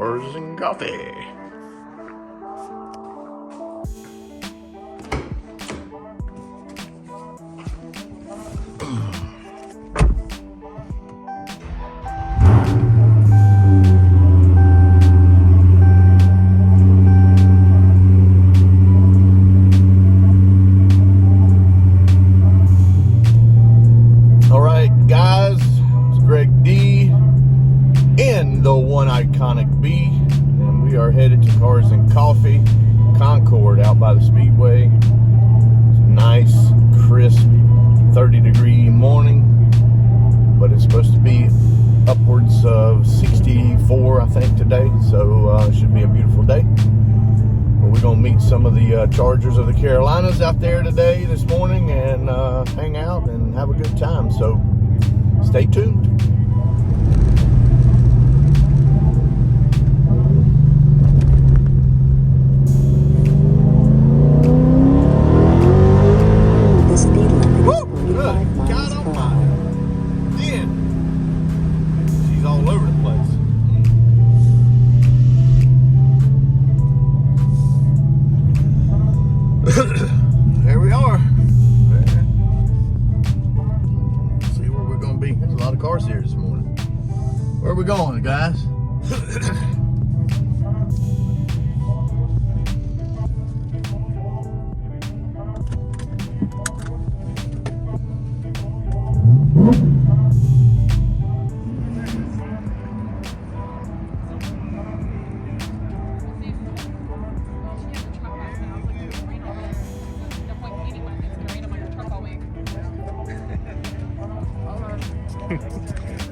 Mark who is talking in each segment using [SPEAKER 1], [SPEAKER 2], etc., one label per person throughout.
[SPEAKER 1] Cars and Coffee. Iconic B, and we are headed to Cars and Coffee, Concord, out by the Speedway. It's a nice, crisp, 30-degree morning, but it's supposed to be upwards of 64, I think, today. So it should be a beautiful day. But we're gonna meet some of the Chargers of the Carolinas out there today, this morning, and hang out and have a good time. So stay tuned. Here we are. Let's see where we're going to be. There's a lot of cars here this morning. Where are we going, guys?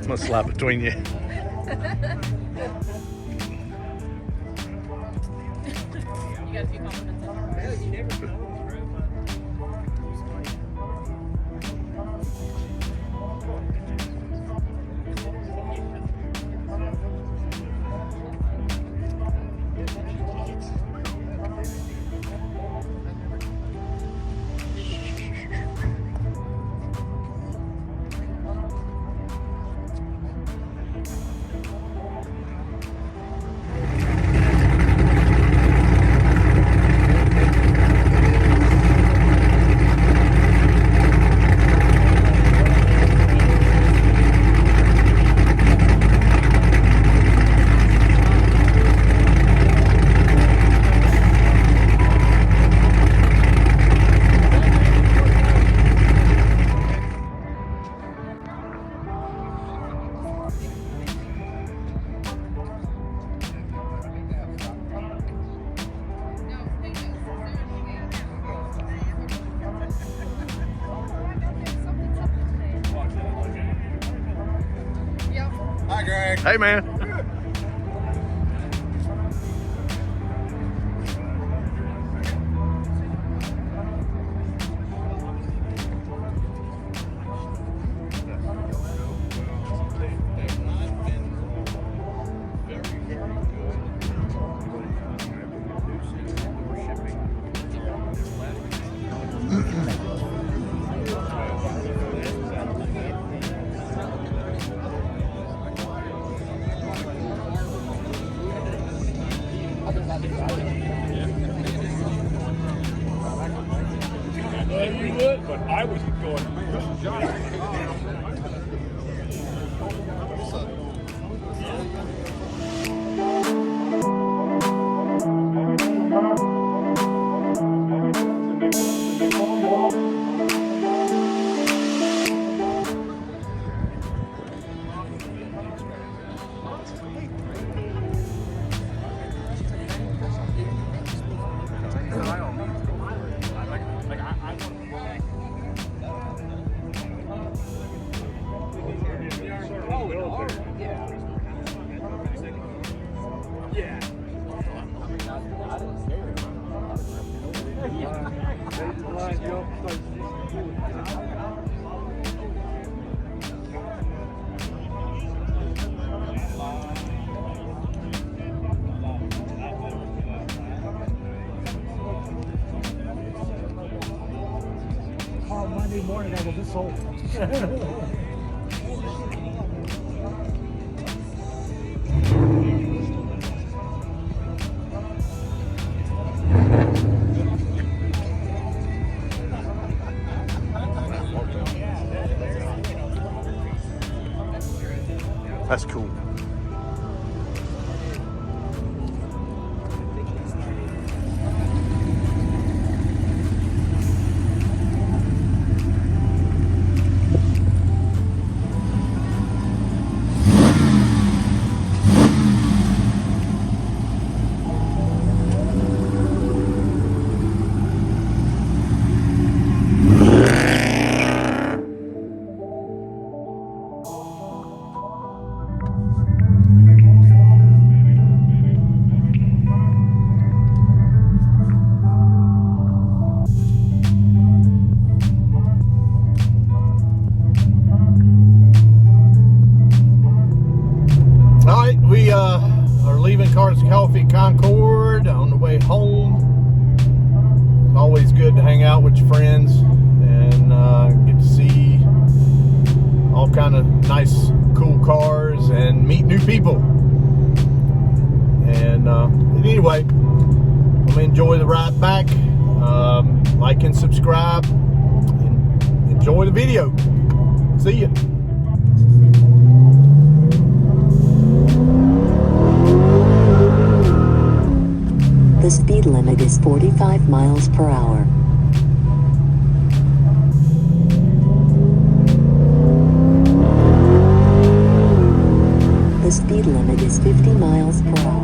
[SPEAKER 1] I'm gonna slap between you.
[SPEAKER 2] You got a few compliments on her. You never know.
[SPEAKER 1] Hi, Greg.
[SPEAKER 3] Hey, man.
[SPEAKER 4] You would, but I was going.
[SPEAKER 5] Monday morning, I go, this sold.
[SPEAKER 1] are leaving Cars and Coffee Concord on the way home. Always good to hang out with your friends and get to see all kind of nice, cool cars and meet new people. And anyway, I'm gonna enjoy the ride back. Like and subscribe and enjoy the video. See ya.
[SPEAKER 3] The speed limit is 45 miles per hour. The speed limit is 50 miles per hour.